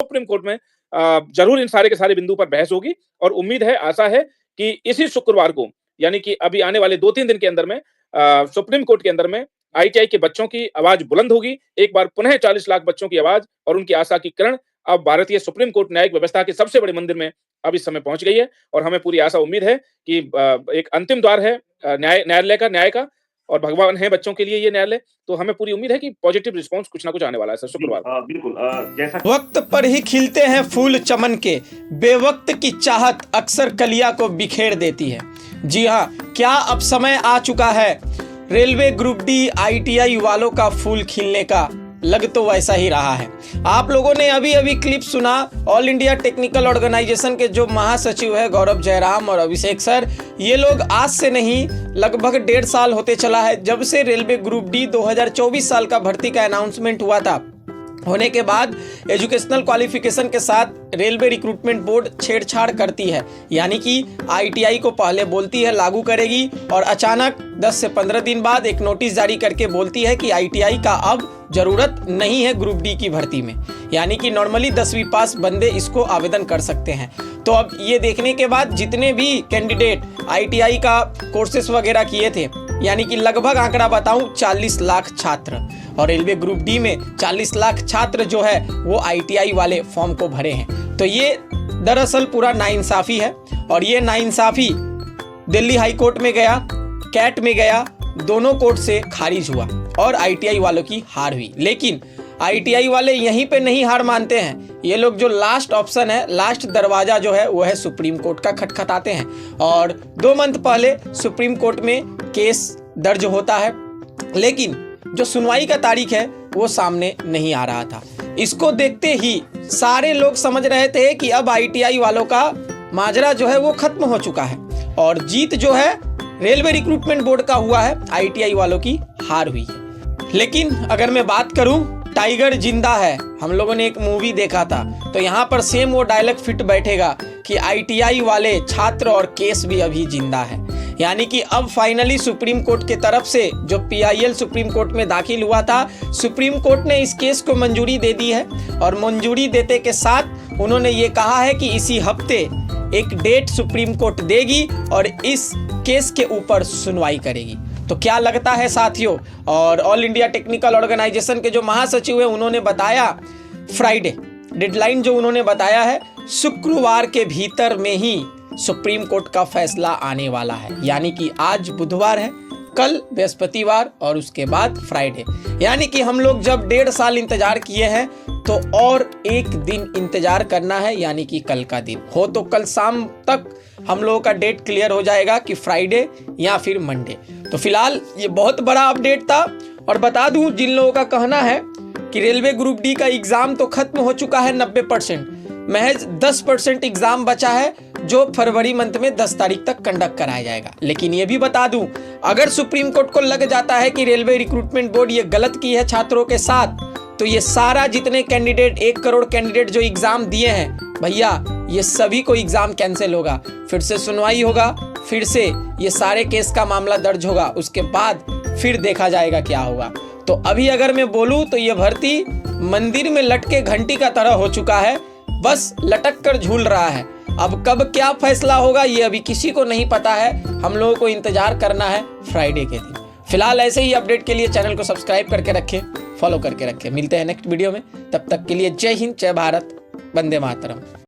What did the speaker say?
Supreme court में जरूर इन सारे के सारे बिंदु पर बहस होगी और उम्मीद है, आशा है कि इसी शुक्रवार को, यानी कि अभी आने वाले 2-3 दिन के अंदर में सुप्रीम कोर्ट के अंदर में आईटीआई के बच्चों की आवाज बुलंद होगी। एक बार पुनः 40 लाख बच्चों की आवाज और उनकी आशा की किरण अब भारतीय सुप्रीम कोर्ट न्यायिक व्यवस्था के सबसे बड़े मंदिर में अब इस समय पहुंच गई है और हमें पूरी आशा उम्मीद है कि एक अंतिम द्वार है न्याय का और भगवान है बच्चों के लिए ये न्यायालय, तो हमें पूरी उम्मीद है कि पॉजिटिव रिस्पांस कुछ ना कुछ आने वाला है सर शुक्रवार को। बिल्कुल जैसा वक्त पर ही खिलते हैं फूल चमन के, बेवक्त की चाहत अक्सर कलिया को बिखेर देती है। जी हाँ, क्या अब समय आ चुका है रेलवे ग्रुप डी आईटीआई वालों का फूल खिलने का? लग तो वैसा ही रहा है। आप लोगों ने अभी अभी क्लिप सुना ऑल इंडिया टेक्निकल ऑर्गेनाइजेशन के जो महासचिव है गौरव जयराम और अभिषेक सर, ये लोग आज से नहीं लगभग 1.5 साल होते चला है जब से रेलवे ग्रुप डी 2024 साल का भर्ती का अनाउंसमेंट हुआ था। होने के बाद एजुकेशनल क्वालिफिकेशन के साथ रेलवे रिक्रूटमेंट बोर्ड छेड़छाड़ करती है, यानी कि आईटीआई को पहले बोलती है लागू करेगी और अचानक 10 से 15 दिन बाद एक नोटिस जारी करके बोलती है कि आईटीआई का अब जरूरत नहीं है ग्रुप डी की भर्ती में, यानी कि नॉर्मली 10वीं पास बंदे इसको आवेदन कर सकते हैं। तो अब ये देखने के बाद जितने भी कैंडिडेट आईटीआई का कोर्सेस वगैरह किए थे, यानी कि लगभग आंकड़ा बताऊं 40 लाख छात्र, और रेलवे ग्रुप डी में 40 लाख छात्र जो है वो आईटीआई वाले फॉर्म को भरे हैं। तो ये दरअसल पूरा नाइंसाफी है और ये नाइंसाफी दिल्ली हाई कोर्ट में गया, कैट में गया, दोनों कोर्ट से खारिज हुआ और आईटीआई वालों की हार हुई। लेकिन आईटीआई वाले यहीं पे नहीं हार मानते हैं, ये लोग जो लास्ट ऑप्शन है, लास्ट दरवाजा जो है वो है सुप्रीम कोर्ट का खटखटाते हैं। और 2 मंथ पहले सुप्रीम कोर्ट में केस दर्ज होता है, लेकिन जो सुनवाई का तारीख है वो सामने नहीं आ रहा था। इसको देखते ही सारे लोग समझ रहे थे कि अब आईटीआई वालों का माजरा जो है वो खत्म हो चुका है और जीत जो है रेलवे रिक्रूटमेंट बोर्ड का हुआ है, आईटीआई वालों की हार हुई है। लेकिन अगर मैं बात करूं, टाइगर जिंदा है, हम लोगों ने एक मूवी देखा था, तो यहाँ पर सेम वो डायलॉग फिट बैठेगा कि आईटीआई वाले छात्र और केस भी अभी जिंदा है। यानी कि अब फाइनली सुप्रीम कोर्ट के तरफ से जो पीआईएल सुप्रीम कोर्ट में दाखिल हुआ था, सुप्रीम कोर्ट ने इस केस को मंजूरी दे दी है और मंजूरी देते के साथ उन्होंने ये कहा है कि इसी हफ्ते एक डेट सुप्रीम कोर्ट देगी और इस केस के ऊपर सुनवाई करेगी। तो क्या लगता है साथियों, और ऑल इंडिया टेक्निकल ऑर्गेनाइजेशन के जो महासचिव है उन्होंने बताया फ्राइडे डेडलाइन जो उन्होंने बताया है, शुक्रवार के भीतर में ही सुप्रीम कोर्ट का फैसला आने वाला है। यानी कि आज बुधवार है, कल बृहस्पतिवार और उसके बाद फ्राइडे। यानी कि हम लोग जब 1.5 साल इंतजार किए हैं तो और एक दिन इंतजार करना है, यानी कि कल का दिन हो तो कल शाम तक हम लोगों का डेट क्लियर हो जाएगा कि फ्राइडे या फिर मंडे। तो फिलहाल ये बहुत बड़ा अपडेट था। और बता दूं, जिन लोगों का कहना है कि रेलवे ग्रुप डी का एग्जाम तो खत्म हो चुका है 90%, महज 10% एग्जाम बचा है जो फरवरी मंथ में 10 तारीख तक कंडक्ट कराया जाएगा। लेकिन ये भी बता दूं, अगर सुप्रीम कोर्ट को लग जाता है कि रेलवे रिक्रूटमेंट बोर्ड ये गलत की है छात्रों के साथ, तो ये सारा जितने कैंडिडेट 1 करोड़ कैंडिडेट जो एग्जाम दिए हैं भैया, ये सभी को एग्जाम कैंसिल होगा, फिर से सुनवाई होगा, फिर से ये सारे केस का मामला दर्ज होगा, उसके बाद फिर देखा जाएगा क्या होगा। तो अभी अगर मैं बोलूं तो ये भर्ती मंदिर में लटके घंटी का तरह हो चुका है, बस लटक कर झूल रहा है। अब कब क्या फैसला होगा ये अभी किसी को नहीं पता है, हम लोगों को इंतजार करना है फ्राइडे के दिन। फिलहाल ऐसे ही अपडेट के लिए चैनल को सब्सक्राइब करके रखें, फॉलो करके रखें। मिलते हैं नेक्स्ट वीडियो में, तब तक के लिए जय हिंद, जय भारत, वंदे मातरम।